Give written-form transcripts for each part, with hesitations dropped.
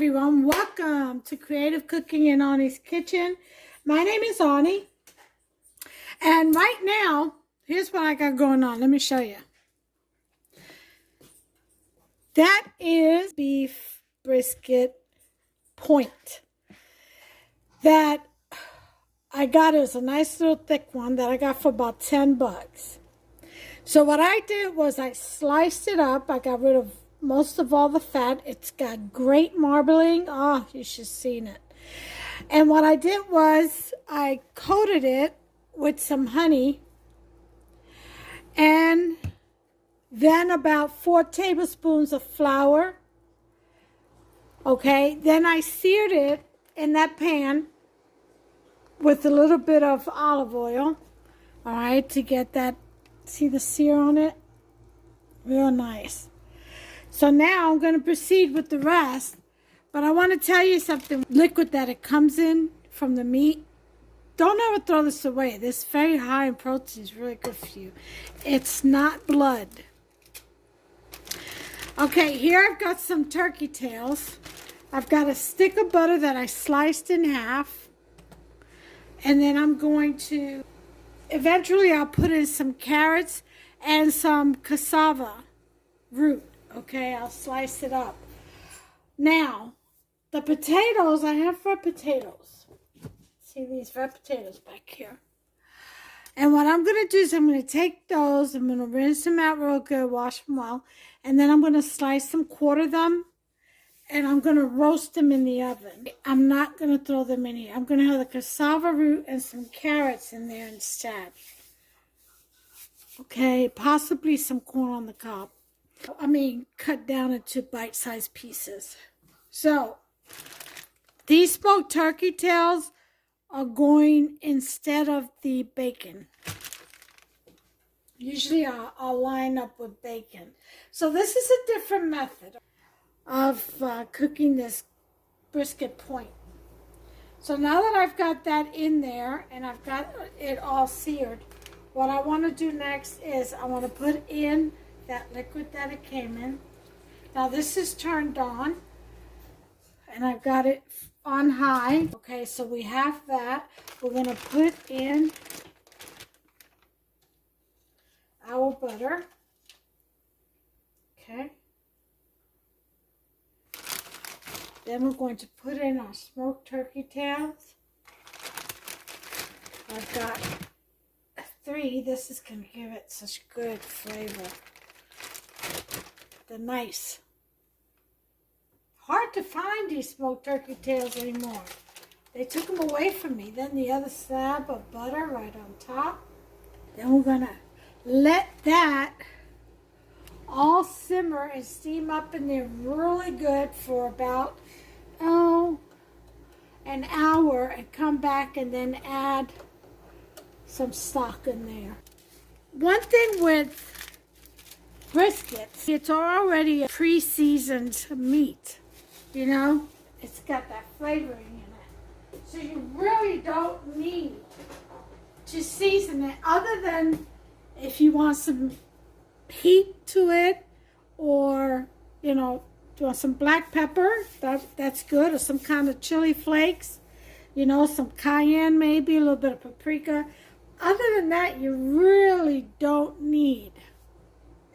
everyone, welcome to Creative Cooking in Ani's Kitchen. My name is Ani, and right now, here's what I got going on. Let me show you. That is beef brisket point that I got. It was a nice little thick one that I got for about 10 bucks. So what I did was I sliced it up. I got rid of most of all the fat. It's got great marbling. Oh, you should have seen it. And what I did was I coated it with some honey and then about 4 tablespoons of flour. Okay, then I seared it in that pan with a little bit of olive oil. All right, to get that, see the sear on it? Real nice. So now I'm going to proceed with the rest, but I want to tell you something. Liquid that it comes in from the meat, don't ever throw this away. This is very high in protein. It's really good for you. It's not blood. Okay, here I've got some turkey tails. I've got a stick of butter that I sliced in half, and then I'm going to, eventually I'll put in some carrots and some cassava root. Okay, I'll slice it up. Now, the potatoes, I have red potatoes. See these red potatoes back here. And what I'm going to do is I'm going to take those, I'm going to rinse them out real good, wash them well, and then I'm going to slice them, quarter them, and I'm going to roast them in the oven. I'm not going to throw them in here. I'm going to have the cassava root and some carrots in there instead. Okay, possibly some corn on the cob. I mean, cut down into bite-sized pieces. So, these smoked turkey tails are going instead of the bacon. Usually I'll line up with bacon. So this is a different method of cooking this brisket point. So now that I've got that in there and I've got it all seared, what I want to do next is I want to put in that liquid that it came in. Now this is turned on and I've got it on high. Okay, so we have that. We're going to put in our butter. Okay. Then we're going to put in our smoked turkey tails. I've got 3. This is going to give it such good flavor. The nice. Hard to find these smoked turkey tails anymore. They took them away from me. Then the other slab of butter right on top. Then we're going to let that all simmer and steam up in there really good for about, an hour, and come back and then add some stock in there. One thing with briskets, it's already a pre-seasoned meat. You know, it's got that flavoring in it. So you really don't need to season it, other than if you want some heat to it, or, you know, you want some black pepper, that's good, or some kind of chili flakes, you know, some cayenne maybe, a little bit of paprika. Other than that, you really don't need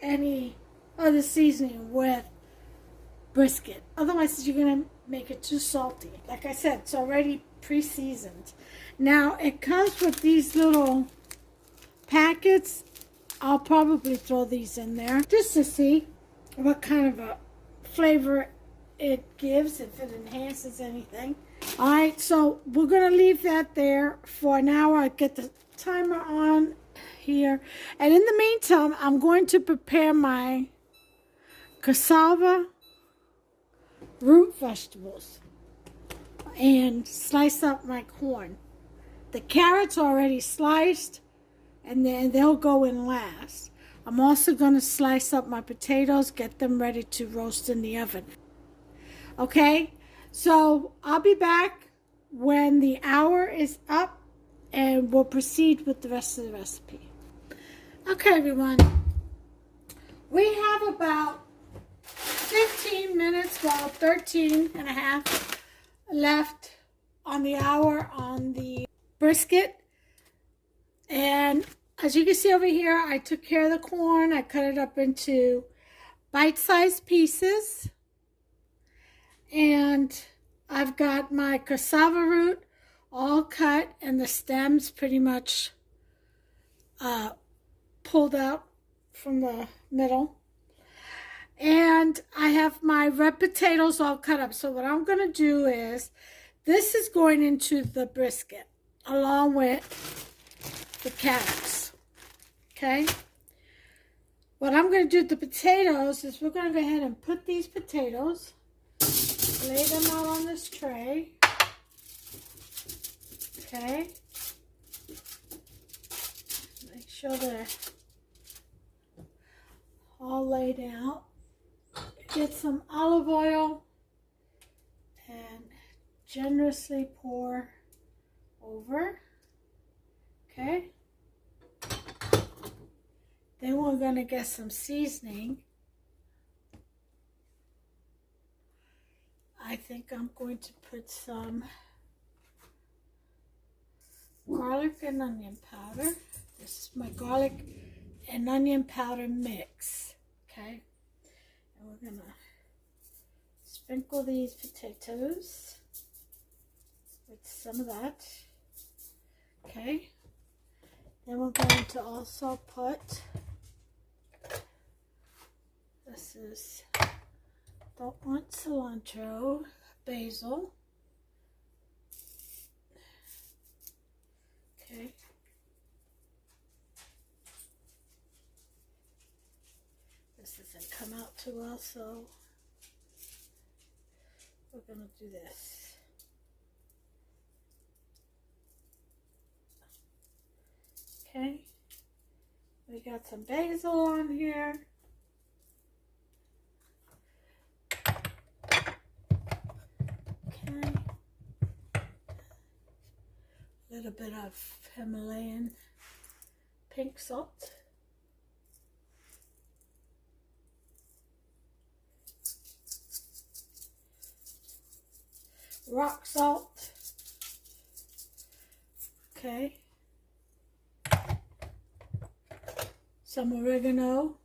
any other seasoning with brisket. Otherwise, you're going to make it too salty. Like I said, it's already pre-seasoned. Now, it comes with these little packets. I'll probably throw these in there just to see what kind of a flavor it gives, if it enhances anything. All right, so we're going to leave that there for an hour. I get the timer on here, and in the meantime I'm going to prepare my cassava root vegetables and slice up my corn. The carrots are already sliced, and then they'll go in last. I'm also going to slice up my potatoes, get them ready to roast in the oven. Okay, so I'll be back when the hour is up, and we'll proceed with the rest of the recipe. Okay, everyone. We have about 15 minutes, well, 13 and a half left on the hour on the brisket. And as you can see over here, I took care of the corn. I cut it up into bite-sized pieces. And I've got my cassava root all cut and the stems pretty much pulled out from the middle. And I have my red potatoes all cut up. So what I'm going to do is, this is going into the brisket along with the carrots. Okay? What I'm going to do with the potatoes is we're going to go ahead and put these potatoes, lay them out on this tray. Okay? Make sure they're all laid out. Get some olive oil and generously pour over. Okay. Then we're going to get some seasoning. I think I'm going to put some garlic and onion powder. This is my garlic and onion powder mix. Okay. And we're going to sprinkle these potatoes with some of that. Okay. Then we're going to also put, this is, don't want cilantro, basil. Okay. This doesn't come out too well, so we're going to do this. Okay. We got some basil on here. Okay. A little bit of Himalayan pink salt. Rock salt. Okay. Some oregano.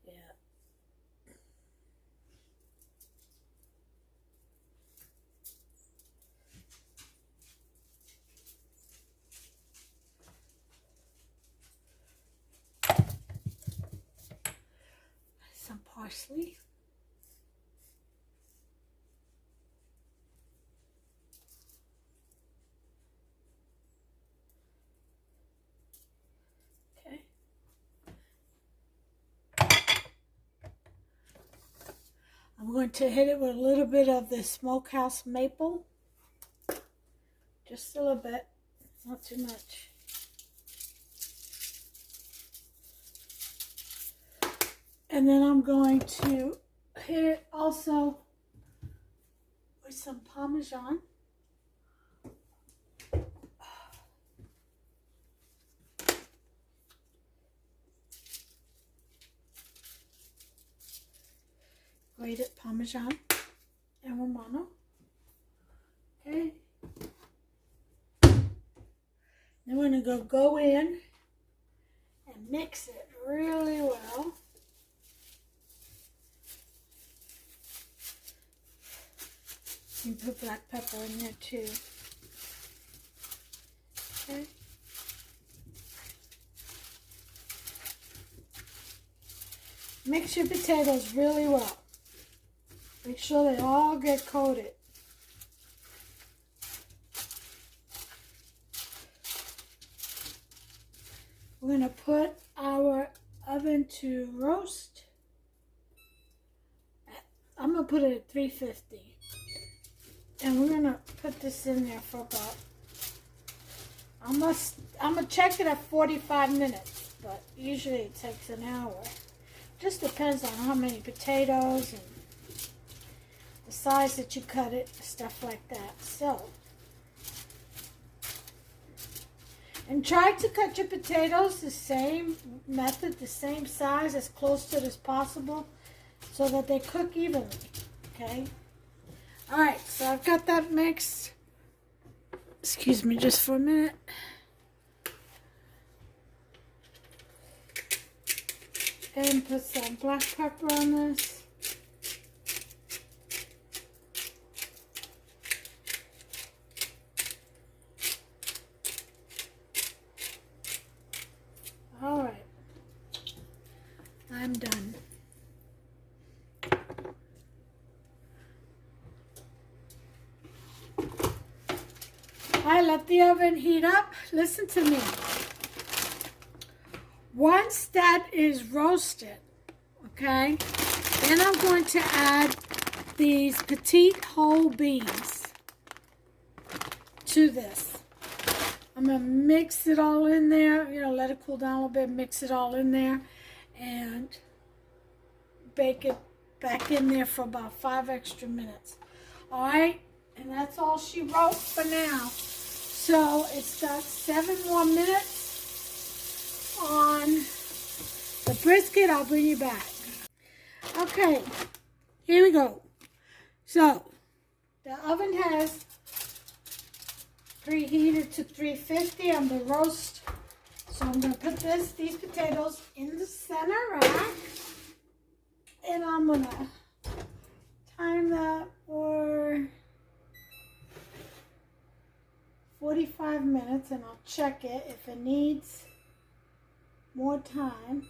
Yeah. Some parsley. I'm going to hit it with a little bit of the smokehouse maple. Just a little bit, not too much. And then I'm going to hit it also with some Parmesan. Grated Parmesan and Romano. Okay. Then we're going to go in and mix it really well. You can put black pepper in there too. Okay. Mix your potatoes really well. Make sure they all get coated. We're going to put our oven to roast. I'm going to put it at 350. And we're going to put this in there for about, I'm going to check it at 45 minutes, but usually it takes an hour. Just depends on how many potatoes and the size that you cut it, stuff like that. So, And try to cut your potatoes the same method, the same size, as close to it as possible, so that they cook evenly, okay? All right, so I've got that mixed. Excuse me just for a minute. And put some black pepper on this. All right, I'm done. I let the oven heat up. Listen to me. Once that is roasted, okay, then I'm going to add these petite whole beans to this. I'm going to mix it all in there, you know, let it cool down a little bit, mix it all in there, and bake it back in there for about 5 extra minutes. All right, and that's all she wrote for now. So it's got 7 more minutes on the brisket. I'll bring you back. Okay, here we go. So the oven has preheated to 350 on the roast. So I'm going to put these potatoes in the center rack. And I'm going to time that for 45 minutes, and I'll check it if it needs more time.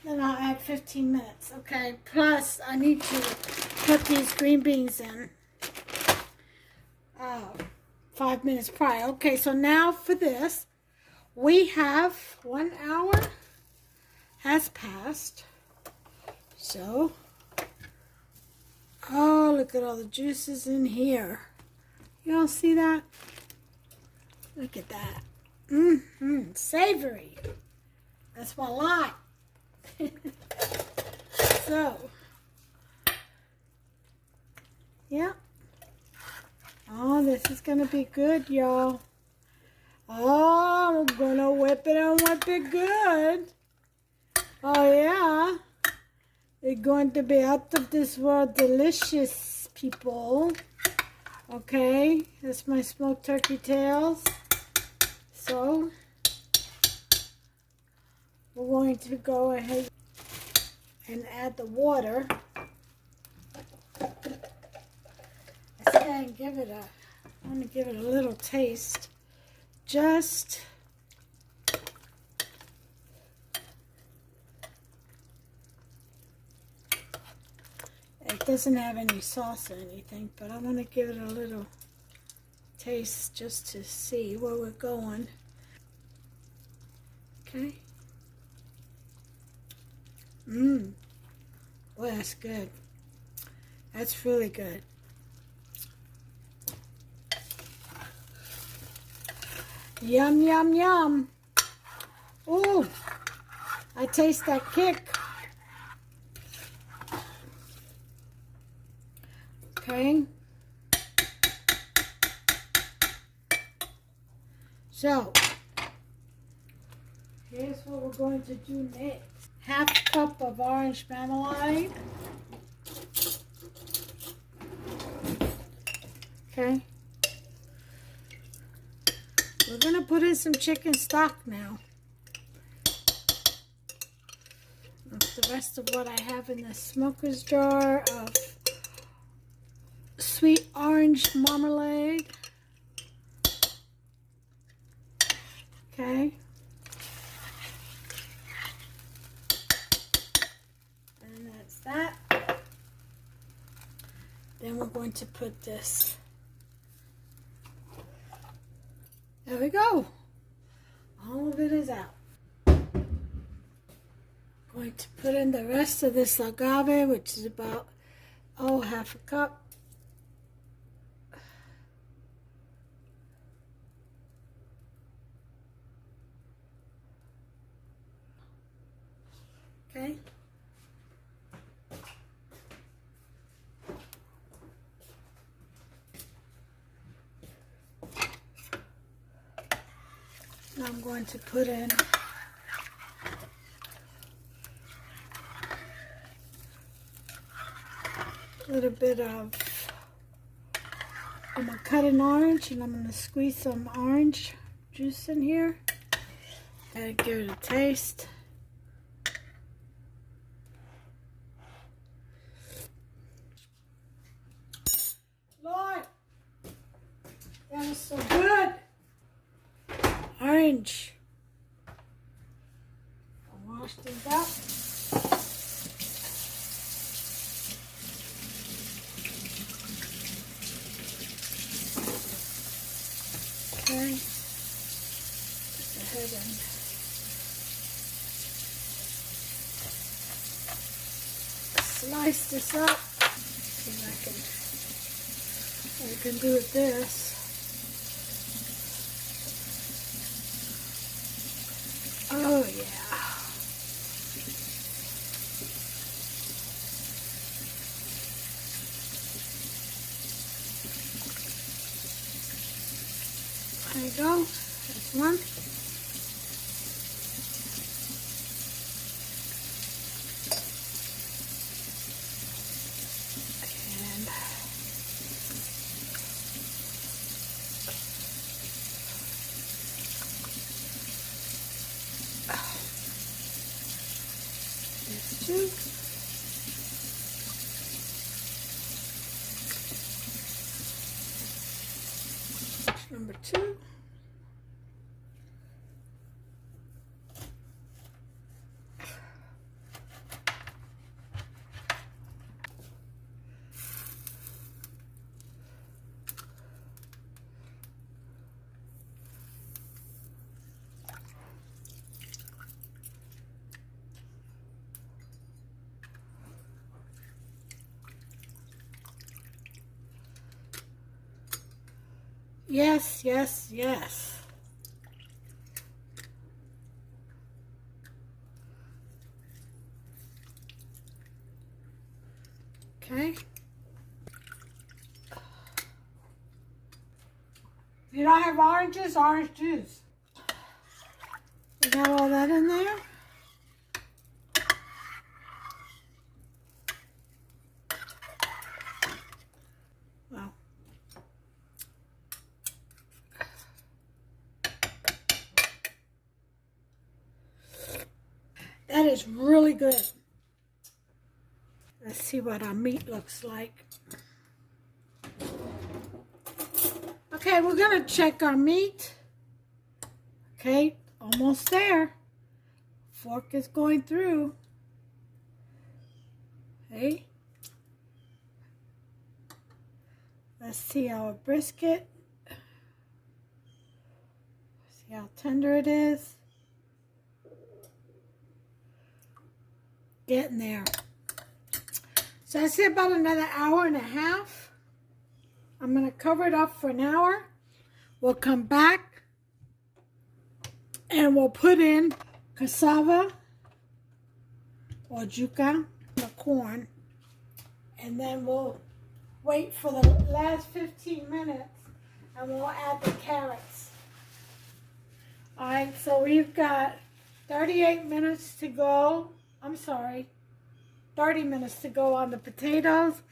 Then I'll add 15 minutes, okay? Plus, I need to put these green beans in 5 minutes prior. Okay, so now for this, we have 1 hour has passed. So, oh, look at all the juices in here. Y'all see that? Look at that. Savory. That's what I like. So, yeah. Oh, this is going to be good, y'all. Oh, I'm going to whip it and whip it good. Oh, yeah. They're going to be out of this world delicious, people. Okay, that's my smoked turkey tails. So, we're going to go ahead and add the water. Let's go and give it I want to give it a little taste. Just it doesn't have any sauce or anything, but I want to give it a little taste just to see where we're going. Okay. Boy, that's good. That's really good. Yum, yum, yum. Ooh, I taste that kick. Okay. So, here's what we're going to do next. Half cup of orange marmalade. Okay. We're going to put in some chicken stock now. That's the rest of what I have in the smoker's jar of sweet orange marmalade. Okay. And that's that. Then we're going to put this. There we go. All of it is out. Going to put in the rest of this agave, which is about, half a cup. Okay. I'm going to put in a little bit of, I'm going to cut an orange and I'm going to squeeze some orange juice in here and give it a taste. Lord, that is so good. Orange. I'll wash these up. Okay. Just go ahead and slice this up. See what I can do with this. Oh yeah. There you go. There's one. And there's two. Number two. Yes, yes, yes. Okay. If you don't have oranges, orange juice. You got all that in there? Wow. That is really good. Let's see what our meat looks like. Okay, we're gonna check our meat. Okay, almost there. Fork is going through. Okay. Let's see our brisket. See how tender it is. Getting there. So I say about another hour and a half. I'm going to cover it up for an hour. We'll come back and we'll put in cassava or yuca, the corn, and then we'll wait for the last 15 minutes and we'll add the carrots. All right, so we've got 38 minutes to go. I'm sorry, 30 minutes to go on the potatoes,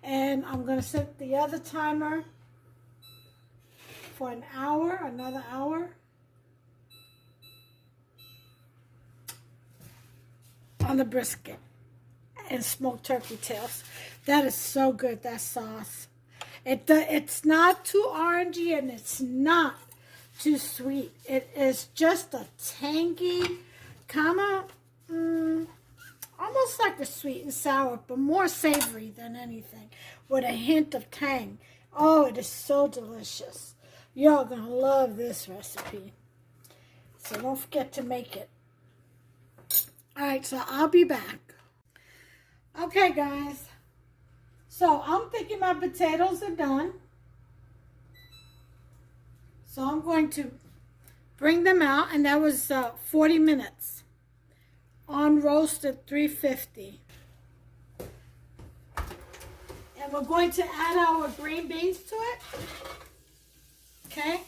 and I'm going to set the other timer for an hour, another hour. On the brisket and smoked turkey tails. That is so good, that sauce. It's not too orangey and it's not too sweet. It is just a tangy, kind of, almost like a sweet and sour, but more savory than anything, with a hint of tang. Oh, it is so delicious. Y'all gonna love this recipe. So don't forget to make it. All right, so I'll be back. Okay, guys. So I'm thinking my potatoes are done. So I'm going to bring them out, and that was 40 minutes. On roast at 350. And we're going to add our green beans to it. Okay.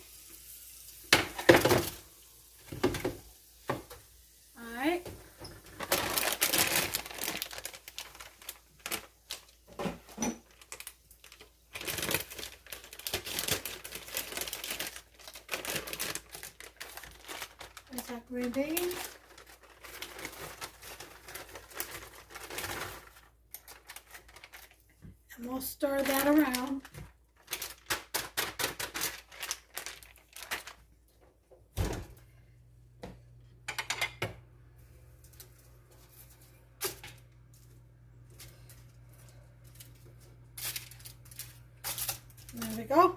that green bean. And we'll stir that around. There we go.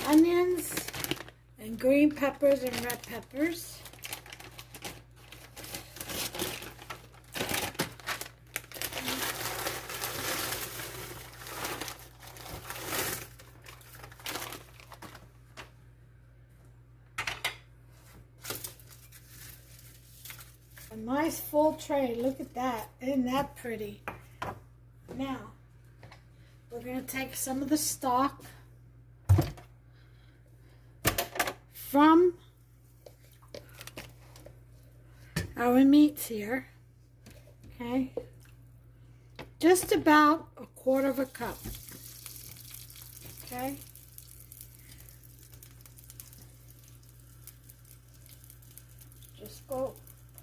Onions and green peppers and red peppers. A nice full tray. Look at that. Isn't that pretty? Now, we're going to take some of the stock from our meats here. Okay. Just about a quarter of a cup. Okay. Just go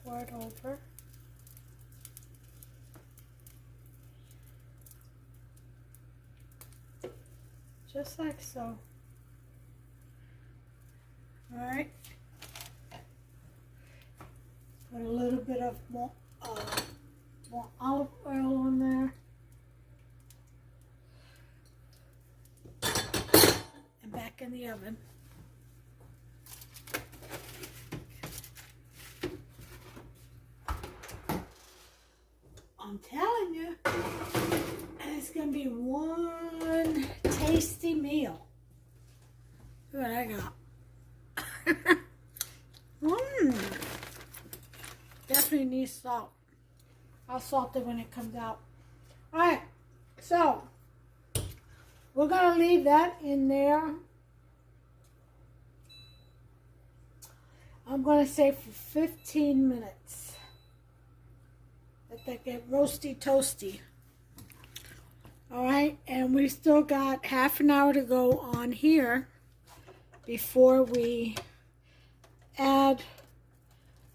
pour it over. Just like so. Alright. Put a little bit of more olive oil on there. And back in the oven. I'm telling you, it's going to be one tasty meal. Look what I got. Definitely needs salt. I'll salt it when it comes out. Alright, so we're going to leave that in there. I'm going to say for 15 minutes. Let that get roasty toasty. Alright, and we still got half an hour to go on here before we add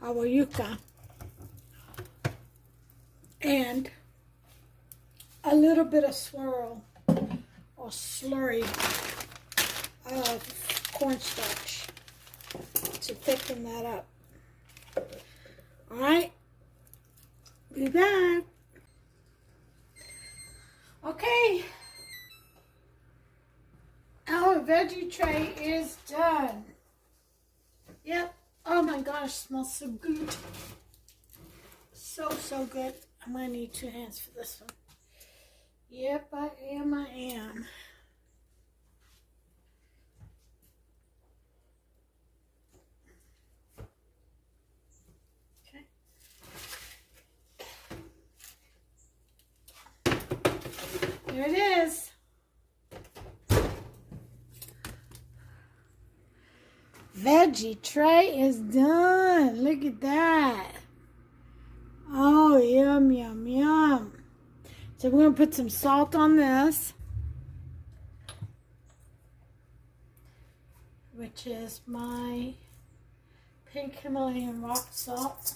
our yuca and a little bit of swirl or slurry of cornstarch to thicken that up. Alright, be back. Okay, our veggie tray is done. Yep. Oh my gosh, it smells so good. So good. I'm going to need 2 hands for this one. Yep, I am. Okay. There it is. Veggie tray is done. Look at that. Oh, yum, yum, yum. So we're going to put some salt on this, which is my pink Himalayan rock salt.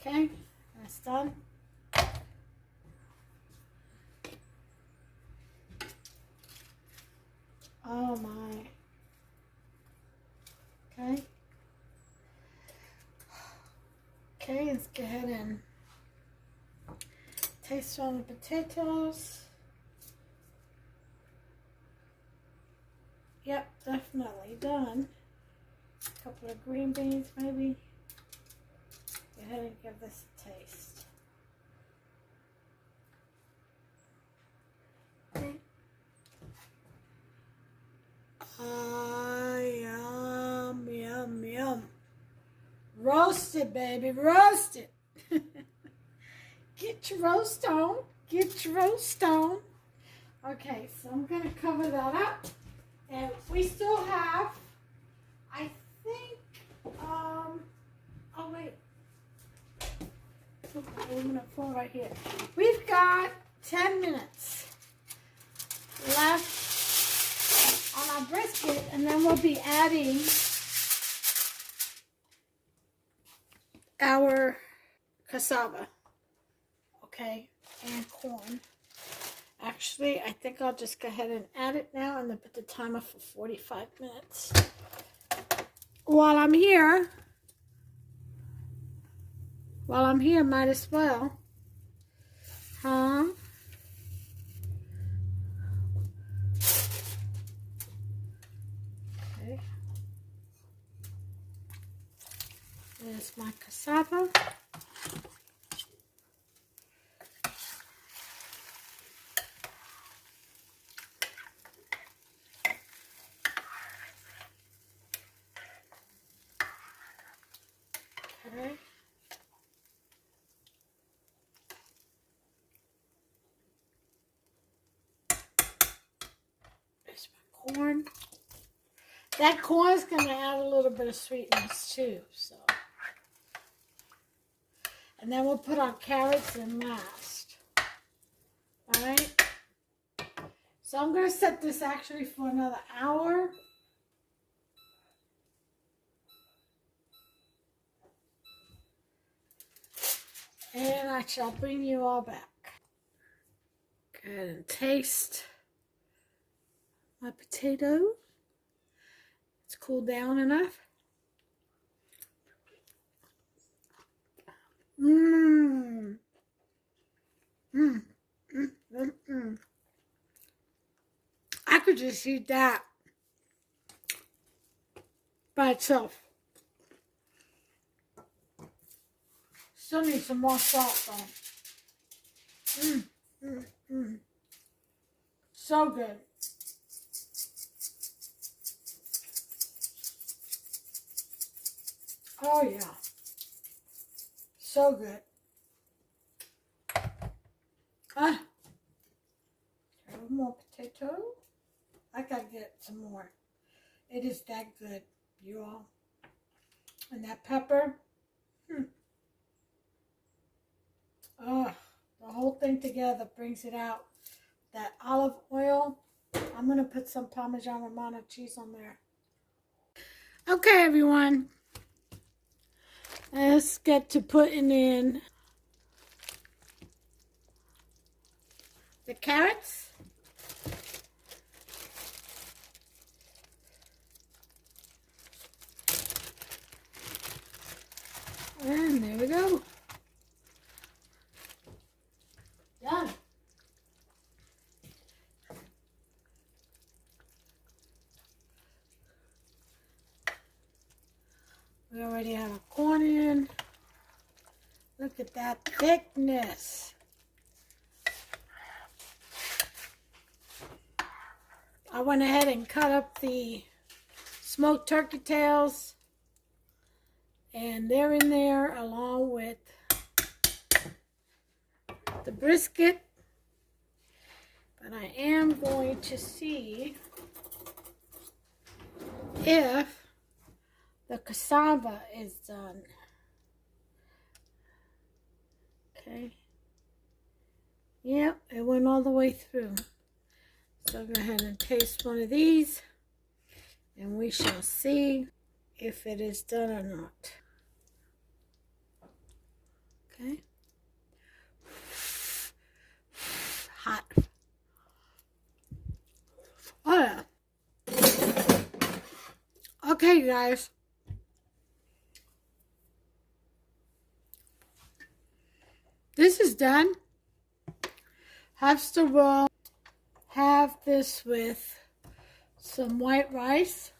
Okay, that's done. Oh my. Okay. Okay, let's go ahead and taste on the potatoes. Yep, definitely done. A couple of green beans maybe. Go ahead and give this a taste. Okay. Yum, yum, yum. Roasted, baby, roasted. Get your roast on. Get your roast on. Okay, so I'm going to cover that up. And we still have, I think, oh wait. Put my aluminum gonna pull right here. We've got 10 minutes left on our brisket, and then we'll be adding our cassava, okay, and corn. Actually, I think I'll just go ahead and add it now and then put the timer for 45 minutes. While I'm here, might as well, huh? Okay. There's my cassava. Okay. There's my corn. That corn's gonna add a little bit of sweetness too, so. And then we'll put our carrots in last. All right. So I'm gonna set this actually for another hour. And I shall bring you all back. Go ahead and taste my potato. It's cooled down enough. Mmm. Mmm. Mmm. Mmm. Mmm. I could just eat that by itself. Still need some more salt though. Mmm. Mmm. Mmm. So good. Oh yeah. So good. Ah. A little more potato. I gotta get some more. It is that good, you all. And that pepper. Oh, the whole thing together brings it out. That olive oil. I'm gonna put some Parmesan Romano cheese on there. Okay, everyone. Let's get to putting in the carrots. And there we go. Done. We already have a corn in. Look at that thickness. I went ahead and cut up the smoked turkey tails, and they're in there along with the brisket. But I am going to see if the cassava is done. Okay. Yep, it went all the way through. So I'll go ahead and taste one of these, and we shall see if it is done or not. Okay. Hot. Oh yeah. Okay, guys. This is done. Hamster will have this with some white rice.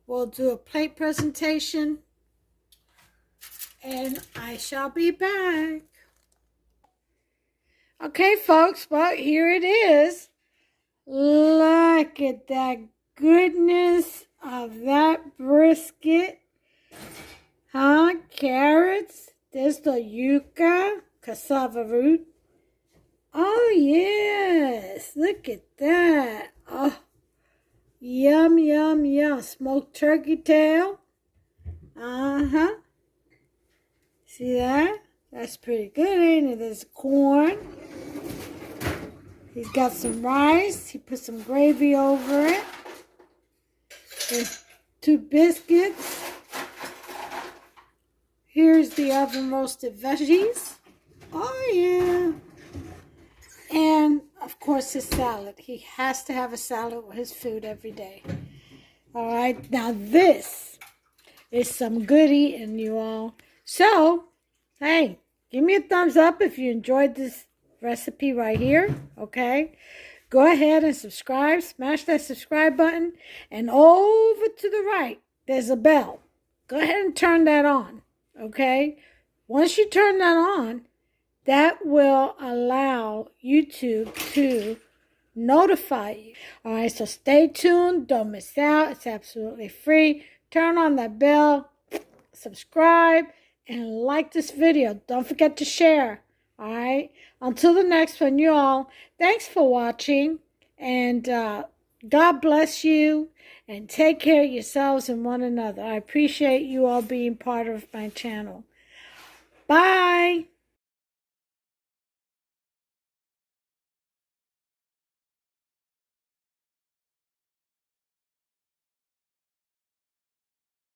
We'll do a plate presentation, and I shall be back. Okay, folks, well, here it is. Look at that goodness of that brisket. Huh? Carrots. There's the yuca, cassava root. Oh, yes. Look at that. Oh, yum, yum, yum. Smoked turkey tail. Uh-huh. See that? That's pretty good, ain't it? There's corn. He's got some rice. He put some gravy over it. There's 2 biscuits. Here's the oven roasted veggies. Oh, yeah. And, of course, his salad. He has to have a salad with his food every day. All right. Now, this is some good eating, you all. So, hey, give me a thumbs up if you enjoyed this recipe right here, okay? Go ahead and subscribe. Smash that subscribe button. And over to the right, there's a bell. Go ahead and turn that on, okay? Once you turn that on, that will allow YouTube to notify you. All right, so stay tuned. Don't miss out. It's absolutely free. Turn on that bell, subscribe, and like this video. Don't forget to share. All right. Until the next one, you all, thanks for watching. And God bless you. And take care of yourselves and one another. I appreciate you all being part of my channel. Bye.